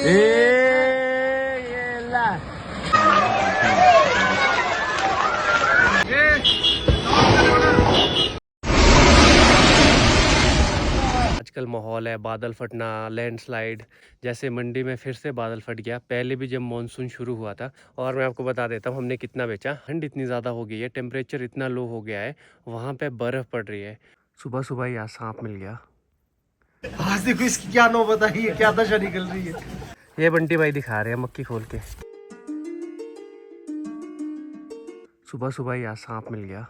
ये ला। आजकल माहौल है बादल फटना, लैंडस्लाइड। जैसे मंडी में फिर से बादल फट गया, पहले भी जब मॉनसून शुरू हुआ था। और मैं आपको बता देता हूँ हमने कितना बेचा। ठंड इतनी ज़्यादा हो गई है, टेम्परेचर इतना लो हो गया है, वहाँ पे बर्फ़ पड़ रही है। सुबह सुबह ही आज सांप मिल गया। आज देखो इसकी क्या नौबत आई है, क्या दशा निकल रही है। ये बंटी भाई दिखा रहे हैं मक्की खोल के। सुबह सुबह ही आज सांप मिल गया,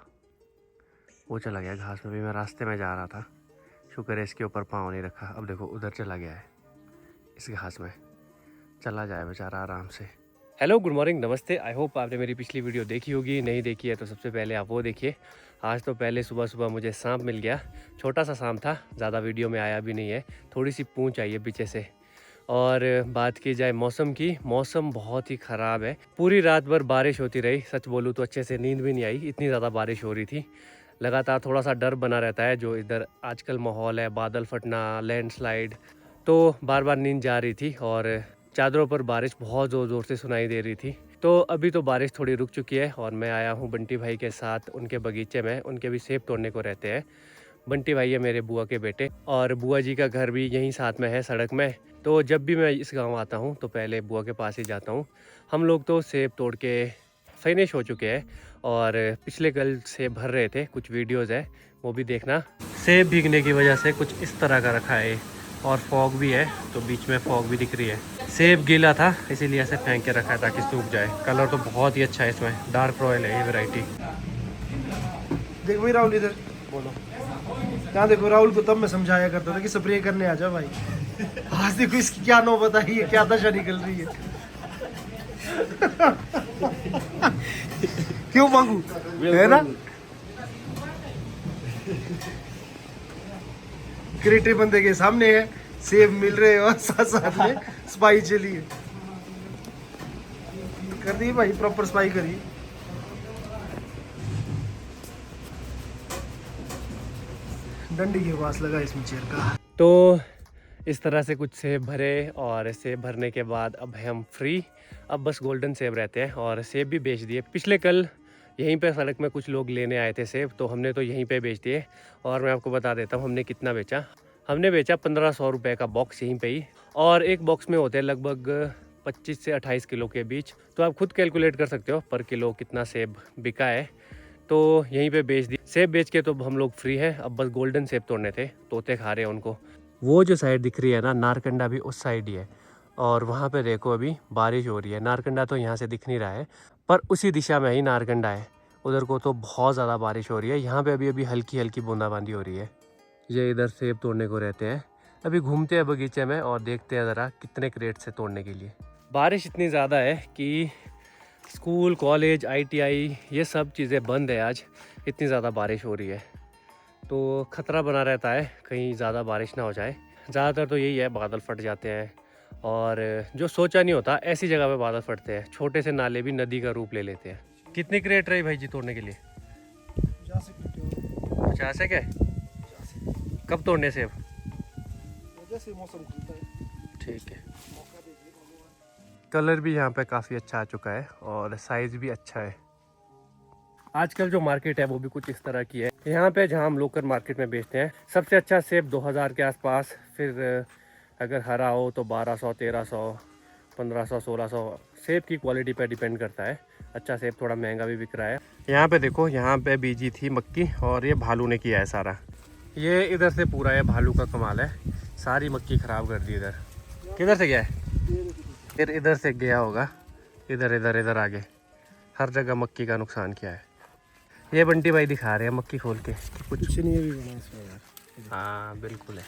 वो चला गया घास में। भी मैं रास्ते में जा रहा था, शुक्र है इसके ऊपर पाँव नहीं रखा। अब देखो उधर चला गया है, इस घास में चला जाए बेचारा आराम से। हेलो, गुड मॉर्निंग, नमस्ते। आई होप आपने मेरी पिछली वीडियो देखी होगी। नहीं देखी है तो सबसे पहले आप वो देखिए। आज तो पहले सुबह सुबह मुझे सांप मिल गया। छोटा सा सांप था, ज़्यादा वीडियो में आया भी नहीं है, थोड़ी सी पूंछ आई है पीछे से। और बात की जाए मौसम की, मौसम बहुत ही ख़राब है। पूरी रात भर बारिश होती रही। सच बोलूँ तो अच्छे से नींद भी नहीं आई, इतनी ज़्यादा बारिश हो रही थी। लगातार थोड़ा सा डर बना रहता है, जो इधर आजकल माहौल है बादल फटना, लैंडस्लाइड, तो बार बार नींद जा रही थी। और चादरों पर बारिश बहुत ज़ोर ज़ोर से सुनाई दे रही थी। तो अभी तो बारिश थोड़ी रुक चुकी है और मैं आया हूँ बंटी भाई के साथ उनके बगीचे में। उनके भी सेब तोड़ने को रहते हैं। बंटी भाई है मेरे बुआ के बेटे, और बुआ जी का घर भी यहीं साथ में है, सड़क में। तो जब भी मैं इस गांव आता हूं तो पहले बुआ के पास ही जाता हूं। हम लोग तो सेब तोड़ के फिनिश हो चुके हैं, और पिछले कल सेब भर रहे थे। कुछ वीडियोस है, वो भी देखना। सेब भीगने की वजह से कुछ इस तरह का रखा है, और फॉग भी है तो बीच में फॉग भी दिख रही है। सेब गीला था इसीलिए ऐसे फेंक के रखा है ताकि सूख जाए। कलर तो बहुत ही अच्छा है इसमें, डार्क रॉयल है ये वैरायटी। देखो भाई राहुल इधर बोलो। यहाँ देखो, राहुल को तब मैं समझाया करता था कि स्प्रे करने आ जा भाई। आज देखो इसकी क्या नौबत आई है, क्या दशा निकल रही है। क्यों मांगू, है ना। क्रिएटिव बंदे के सामने है, सेब मिल रहे हैं और साथ साथ में स्पाई चली है। कर दी भाई, प्रॉपर स्पाई करी। डंडी के पास लगा इसमें चेयर का। तो इस तरह से कुछ सेब भरे, और सेब भरने के बाद अब हम फ्री। अब बस गोल्डन सेब रहते हैं, और सेब भी बेच दिए। पिछले कल यहीं पे सड़क में कुछ लोग लेने आए थे सेब, तो हमने तो यहीं पे बेच दिए। और मैं आपको बता देता हूँ हमने कितना बेचा। हमने बेचा 1500 रुपये का बॉक्स यहीं पे ही, और एक बॉक्स में होते हैं लगभग 25 से 28 किलो के बीच। तो आप खुद कैलकुलेट कर सकते हो पर किलो कितना सेब बिका है। तो यहीं पे बेच दी। सेब बेच के तो हम लोग फ्री हैं। अब बस गोल्डन सेब तोड़ने थे, तोते खा रहे हैं उनको। वो जो साइड दिख रही है ना, नारकंडा भी उस साइड ही है। और वहाँ पे देखो अभी बारिश हो रही है। नारकंडा तो यहाँ से दिख नहीं रहा है, पर उसी दिशा में ही नारकंडा है। उधर को तो बहुत ज़्यादा बारिश हो रही है। यहाँ पे अभी अभी हल्की हल्की बूंदाबांदी हो रही है। ये इधर सेब तोड़ने को रहते हैं। अभी घूमते हैं बगीचे में और देखते हैं ज़रा कितने क्रेट से तोड़ने के लिए। बारिश इतनी ज़्यादा है कि स्कूल, कॉलेज, ITI ये सब चीज़ें बंद है आज। इतनी ज़्यादा बारिश हो रही है, तो ख़तरा बना रहता है कहीं ज़्यादा बारिश ना हो जाए। ज़्यादातर तो यही है, बादल फट जाते हैं। और जो सोचा नहीं होता ऐसी जगह पे बादल फटते हैं। छोटे से नाले भी नदी का रूप ले लेते हैं। कितनी क्रेट रही भाई जी तोड़ने के लिए? 50 है क्या? कब तोड़ने से? अब जैसे मौसम खुलता है। ठीक है। कलर भी यहाँ पे काफ़ी अच्छा आ चुका है, और साइज़ भी अच्छा है। आजकल जो मार्केट है वो भी कुछ इस तरह की है। यहाँ पे जहाँ हम लोकल मार्केट में बेचते हैं, सबसे अच्छा सेब 2000 के आसपास। फिर अगर हरा हो तो 1200, 1300, 1500, 1600। सेब की क्वालिटी पे डिपेंड करता है। अच्छा सेब थोड़ा महंगा भी बिक रहा है। यहाँ पे देखो, यहाँ पे बीजी थी मक्की, और ये भालू ने किया है सारा। ये इधर से पूरा ये भालू का कमाल है, सारी मक्की ख़राब कर दी। इधर किधर से गया है? फिर इधर से गया होगा, इधर इधर इधर आगे हर जगह मक्की का नुकसान किया है। ये बंटी भाई दिखा रहे हैं मक्की खोल के। कुछ नहीं भी बना इसमें यार। हाँ बिल्कुल है,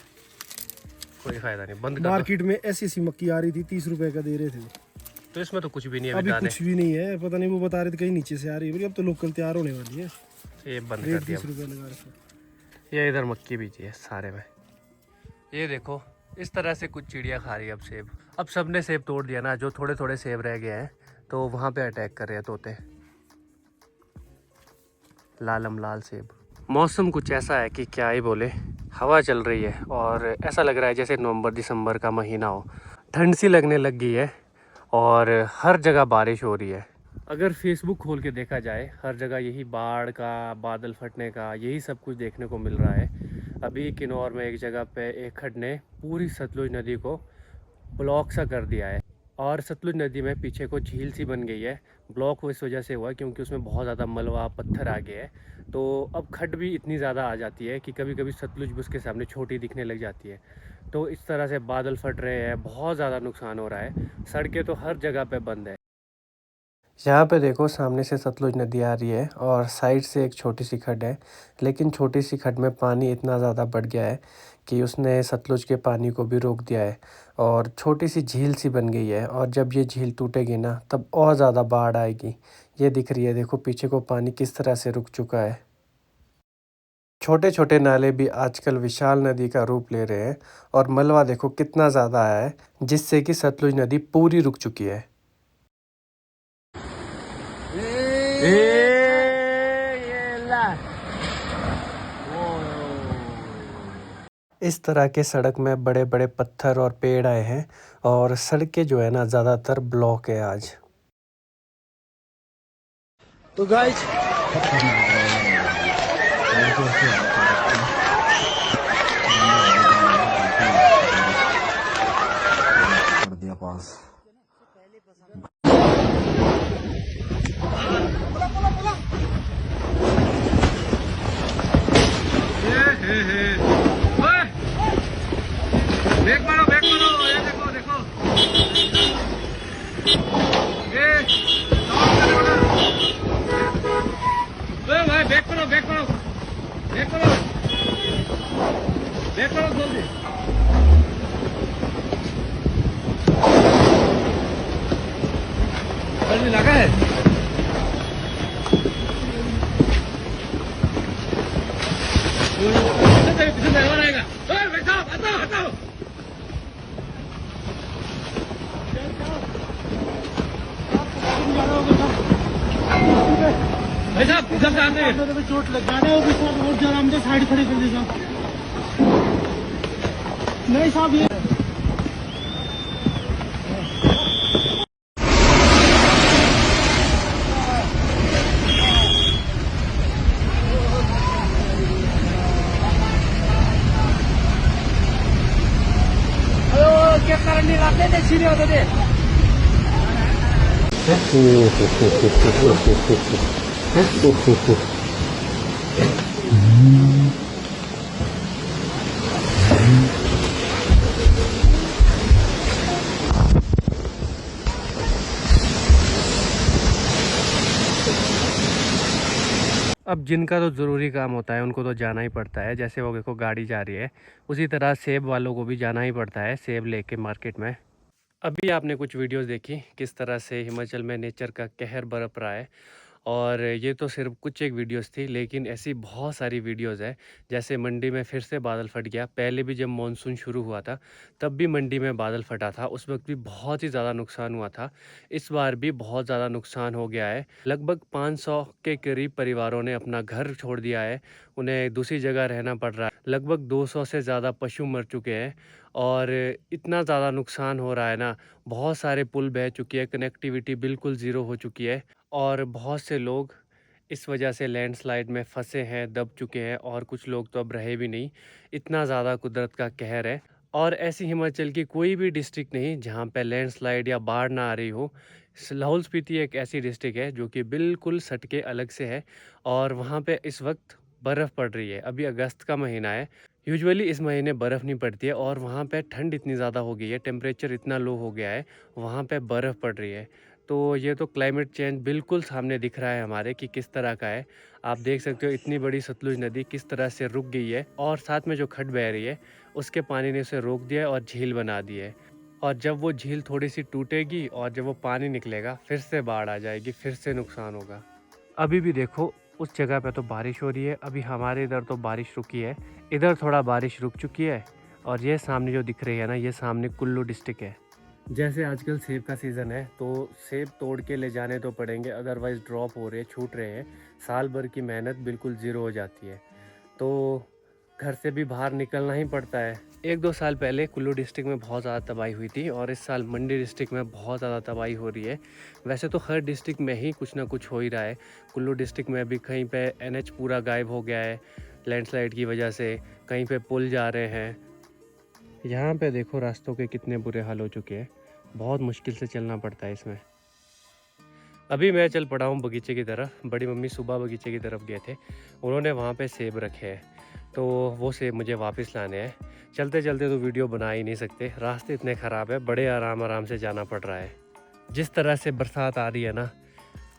कोई फायदा नहीं। बंद कर मार्केट में ऐसी मक्की आ रही थी, 30 रुपए का दे रहे थे। तो इसमें तो कुछ भी नहीं है। अभी कुछ भी नहीं है, पता नहीं, वो बता रहे थे कहीं नीचे से आ रही है। अब तो लोकल तैयार होने वाली है। ये बंद कर दिया। 30 रुपए लगा रखे। ये इधर मक्की बीजी है सारे में। ये देखो इस तरह से कुछ चिड़िया खा रही है अब सेब। अब सबने सेब तोड़ दिया ना, जो थोड़े थोड़े सेब रह गए हैं तो वहाँ पे अटैक कर रहे हैं तोते। लालम लाल सेब। मौसम कुछ ऐसा है कि क्या ही बोले। हवा चल रही है और ऐसा लग रहा है जैसे नवंबर दिसंबर का महीना हो। ठंड सी लगने लग गई है और हर जगह बारिश हो रही है। अगर फेसबुक खोल के देखा जाए, हर जगह यही बाढ़ का, बादल फटने का, यही सब कुछ देखने को मिल रहा है। अभी किन्नौर में एक जगह पे एक खड्ड ने पूरी सतलुज नदी को ब्लॉक सा कर दिया है और सतलुज नदी में पीछे को झील सी बन गई है। ब्लॉक वो इस वजह से हुआ क्योंकि उसमें बहुत ज़्यादा मलबा पत्थर आ गया है, तो अब खड्ड भी इतनी ज़्यादा आ जाती है कि कभी कभी सतलुज भी उसके सामने छोटी दिखने लग जाती है। तो इस तरह से बादल फट रहे हैं, बहुत ज़्यादा नुकसान हो रहा है। सड़कें तो हर जगह पे बंद है। यहाँ पे देखो सामने से सतलुज नदी आ रही है और साइड से एक छोटी सी खड्ड है, लेकिन छोटी सी खड्ड में पानी इतना ज़्यादा बढ़ गया है कि उसने सतलुज के पानी को भी रोक दिया है और छोटी सी झील सी बन गई है। और जब ये झील टूटेगी ना तब और ज़्यादा बाढ़ आएगी। ये दिख रही है, देखो पीछे को पानी किस तरह से रुक चुका है। छोटे छोटे नाले भी आजकल विशाल नदी का रूप ले रहे हैं और मलबा देखो कितना ज़्यादा आया है, जिससे कि सतलुज नदी पूरी रुक चुकी है। इस तरह के सड़क में बड़े बड़े पत्थर और पेड़ आए हैं और सड़कें जो है ना ज़्यादातर ब्लॉक है आज। तो गाइस कर दिया पास। बैक मारो, ये देखो देखो, ये भाई बैक करो जल्दी। जल्दी लगा है। पीछे ड्राइवर आएगा। भाई साहब हटाओ। भाई साहब इधर से आते हैं। चोट लग जाना है, बहुत ज्यादा मुझे साइड खड़ी कर दी साहब। नहीं साहब ये क्या कारण नहीं लाते थे सीधे होते थे। अब जिनका तो ज़रूरी काम होता है उनको तो जाना ही पड़ता है, जैसे वो देखो गाड़ी जा रही है, उसी तरह सेब वालों को भी जाना ही पड़ता है सेब लेके मार्केट में। अभी आपने कुछ वीडियोस देखी किस तरह से हिमाचल में नेचर का कहर बरप रहा है, और ये तो सिर्फ कुछ एक वीडियोस थी, लेकिन ऐसी बहुत सारी वीडियोस है। जैसे मंडी में फिर से बादल फट गया। पहले भी जब मानसून शुरू हुआ था तब भी मंडी में बादल फटा था, उस वक्त भी बहुत ही ज़्यादा नुकसान हुआ था। इस बार भी बहुत ज़्यादा नुकसान हो गया है। लगभग 500 के करीब परिवारों ने अपना घर छोड़ दिया है, उन्हें दूसरी जगह रहना पड़ रहा है। लगभग 200 से ज़्यादा पशु मर चुके हैं और इतना ज़्यादा नुकसान हो रहा है ना, बहुत सारे पुल बह चुकी है, कनेक्टिविटी बिल्कुल ज़ीरो हो चुकी है और बहुत से लोग इस वजह से लैंडस्लाइड में फंसे हैं, दब चुके हैं और कुछ लोग तो अब रहे भी नहीं। इतना ज़्यादा कुदरत का कहर है। और ऐसी हिमाचल की कोई भी डिस्ट्रिक्ट नहीं जहाँ पे लैंडस्लाइड या बाढ़ ना आ रही हो। लाहौल स्पीति एक ऐसी डिस्ट्रिक्ट है जो कि बिल्कुल सटके अलग से है और वहाँ पे इस वक्त बर्फ़ पड़ रही है। अभी अगस्त का महीना है, यूजुअली इस महीने बर्फ़ नहीं पड़ती है और वहाँ पे ठंड इतनी ज़्यादा हो गई है, टेम्परेचर इतना लो हो गया है, वहाँ पे बर्फ़ पड़ रही है। तो ये तो क्लाइमेट चेंज बिल्कुल सामने दिख रहा है हमारे कि किस तरह का है। आप देख सकते हो इतनी बड़ी सतलुज नदी किस तरह से रुक गई है और साथ में जो खड्ड बह रही है उसके पानी ने उसे रोक दिया है और झील बना दी है। और जब वो झील थोड़ी सी टूटेगी और जब वो पानी निकलेगा फिर से बाढ़ आ जाएगी, फिर से नुकसान होगा। अभी भी देखो उस जगह पे तो बारिश हो रही है, अभी हमारे इधर तो बारिश रुकी है, इधर थोड़ा बारिश रुक चुकी है। और ये सामने जो दिख रही है ना, ये सामने कुल्लू डिस्ट्रिक्ट है। जैसे आजकल सेब का सीज़न है तो सेब तोड़ के ले जाने तो पड़ेंगे, अदरवाइज़ ड्रॉप हो रहे हैं, छूट रहे हैं। साल भर की मेहनत बिल्कुल ज़ीरो हो जाती है, तो घर से भी बाहर निकलना ही पड़ता है। 1-2 साल पहले कुल्लू डिस्ट्रिक्ट में बहुत ज़्यादा तबाही हुई थी और इस साल मंडी डिस्ट्रिक्ट में बहुत ज़्यादा तबाही हो रही है। वैसे तो हर डिस्ट्रिक्ट में ही कुछ ना कुछ हो ही रहा है। कुल्लू डिस्ट्रिक्ट में भी कहीं पे एनएच पूरा गायब हो गया है लैंडस्लाइड की वजह से, कहीं पे पुल जा रहे हैं। यहाँ पे देखो रास्तों के कितने बुरे हाल हो चुके हैं, बहुत मुश्किल से चलना पड़ता है इसमें। अभी मैं चल पड़ा हूँ बगीचे की तरफ। बड़ी मम्मी सुबह बगीचे की तरफ गए थे, उन्होंने वहाँ पे सेब रखे हैं, तो वो सेब मुझे वापस लाने हैं। चलते चलते तो वीडियो बना ही नहीं सकते, रास्ते इतने ख़राब है, बड़े आराम आराम से जाना पड़ रहा है। जिस तरह से बरसात आ रही है ना,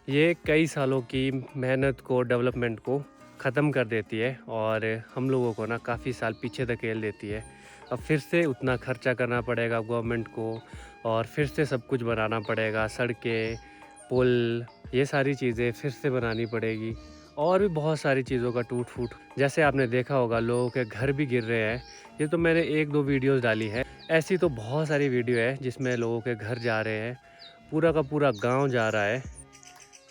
ये कई सालों की मेहनत को, डेवलपमेंट को ख़त्म कर देती है और हम लोगों को ना काफ़ी साल पीछे धकेल देती है। अब फिर से उतना खर्चा करना पड़ेगा गवर्नमेंट को और फिर से सब कुछ बनाना पड़ेगा, सड़कें, पुल, ये सारी चीज़ें फिर से बनानी पड़ेगी और भी बहुत सारी चीज़ों का टूट फूट। जैसे आपने देखा होगा लोगों के घर भी गिर रहे हैं। ये तो मैंने 1-2 वीडियोस डाली है, ऐसी तो बहुत सारी वीडियो है जिसमें लोगों के घर जा रहे हैं, पूरा का पूरा गांव जा रहा है।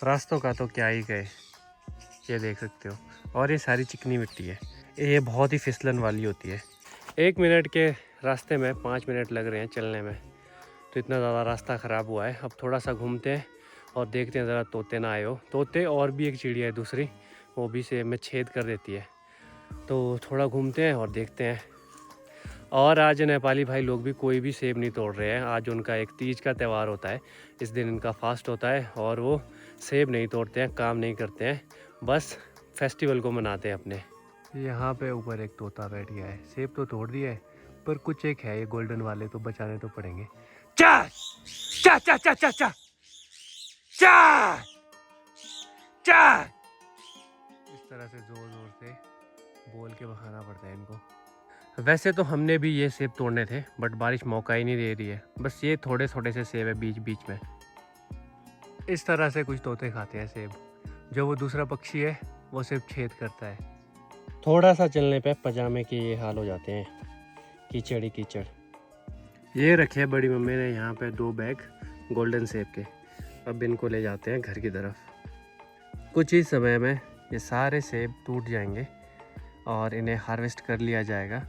रास्तों का तो क्या ही कहे, ये देख सकते हो। और ये सारी चिकनी मिट्टी है, ये बहुत ही फिसलन वाली होती है। 1 मिनट के रास्ते में 5 मिनट लग रहे हैं चलने में, तो इतना ज़्यादा रास्ता ख़राब हुआ है। अब थोड़ा सा घूमते हैं और देखते हैं ज़रा तोते ना आए हो। तोते और भी एक चिड़िया है दूसरी, वो भी सेब में छेद कर देती है, तो थोड़ा घूमते हैं और देखते हैं। और आज नेपाली भाई लोग भी कोई भी सेब नहीं तोड़ रहे हैं। आज उनका एक तीज का त्यौहार होता है, इस दिन इनका फास्ट होता है और वो सेब नहीं तोड़ते हैं, काम नहीं करते हैं, बस फेस्टिवल को मनाते हैं अपने। यहाँ पे ऊपर एक तोता बैठ गया है, सेब तो तोड़ दिया है पर कुछ एक है ये गोल्डन वाले, तो बचाने तो पड़ेंगे। चा चा चा चा चा चा चा चा, इस तरह से जोर जोर से बोल के बहाना पड़ता है इनको। वैसे तो हमने भी ये सेब तोड़ने थे बट बारिश मौका ही नहीं दे रही है, बस ये थोड़े थोड़े से सेब है बीच बीच में। इस तरह से कुछ तोते खाते हैं सेब, जो वो दूसरा पक्षी है वो सेब छेद करता है। थोड़ा सा चलने पे पजामे के ये हाल हो जाते हैं, कीचड़ ही कीचड़। ये रखे बड़ी मम्मी ने यहाँ पे 2 बैग गोल्डन सेब के, अब इनको ले जाते हैं घर की तरफ। कुछ ही समय में ये सारे सेब टूट जाएंगे और इन्हें हार्वेस्ट कर लिया जाएगा,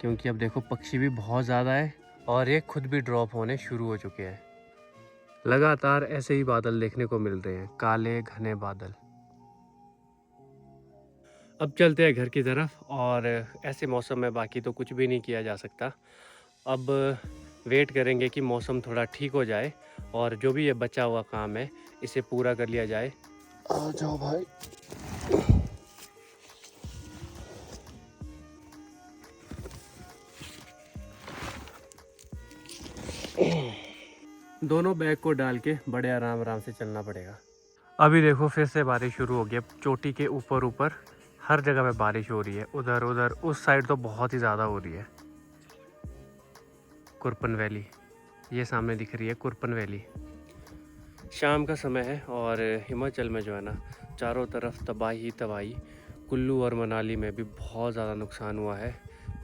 क्योंकि अब देखो पक्षी भी बहुत ज़्यादा है और ये खुद भी ड्रॉप होने शुरू हो चुके हैं। लगातार ऐसे ही बादल देखने को मिल रहे हैं, काले घने बादल। अब चलते हैं घर की तरफ और ऐसे मौसम में बाकी तो कुछ भी नहीं किया जा सकता। अब वेट करेंगे कि मौसम थोड़ा ठीक हो जाए और जो भी ये बचा हुआ काम है इसे पूरा कर लिया जाए। आ जाओ भाई। दोनों बैग को डाल के बड़े आराम आराम से चलना पड़ेगा। अभी देखो फिर से बारिश शुरू हो गई। चोटी के ऊपर ऊपर हर जगह पे बारिश हो रही है, उधर उधर उस साइड तो बहुत ही ज़्यादा हो रही है। कुरपन वैली ये सामने दिख रही है, कुरपन वैली। शाम का समय है और हिमाचल में जो है ना चारों तरफ तबाही ही तबाही। कुल्लू और मनाली में भी बहुत ज़्यादा नुकसान हुआ है,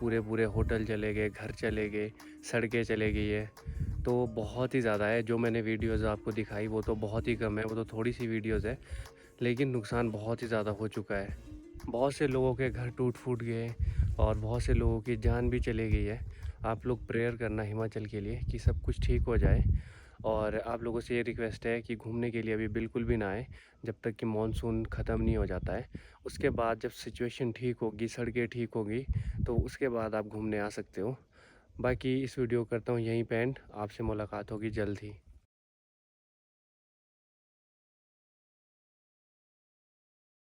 पूरे पूरे होटल चले गए, घर चले गए, सड़कें चले गई है, तो बहुत ही ज़्यादा है। जो मैंने वीडियोज़ आपको दिखाई वो तो बहुत ही कम है, वो तो थोड़ी सी वीडियोज़ है, लेकिन नुकसान बहुत ही ज़्यादा हो चुका है। बहुत से लोगों के घर टूट फूट गए और बहुत से लोगों की जान भी चली गई है। आप लोग प्रेयर करना हिमाचल के लिए कि सब कुछ ठीक हो जाए। और आप लोगों से ये रिक्वेस्ट है कि घूमने के लिए अभी बिल्कुल भी ना आए जब तक कि मानसून ख़त्म नहीं हो जाता है। उसके बाद जब सिचुएशन ठीक होगी, सड़कें ठीक होगी, तो उसके बाद आप घूमने आ सकते हो। बाकी इस वीडियो करता हूँ यहीं पे एंड। आपसे मुलाकात होगी जल्द ही।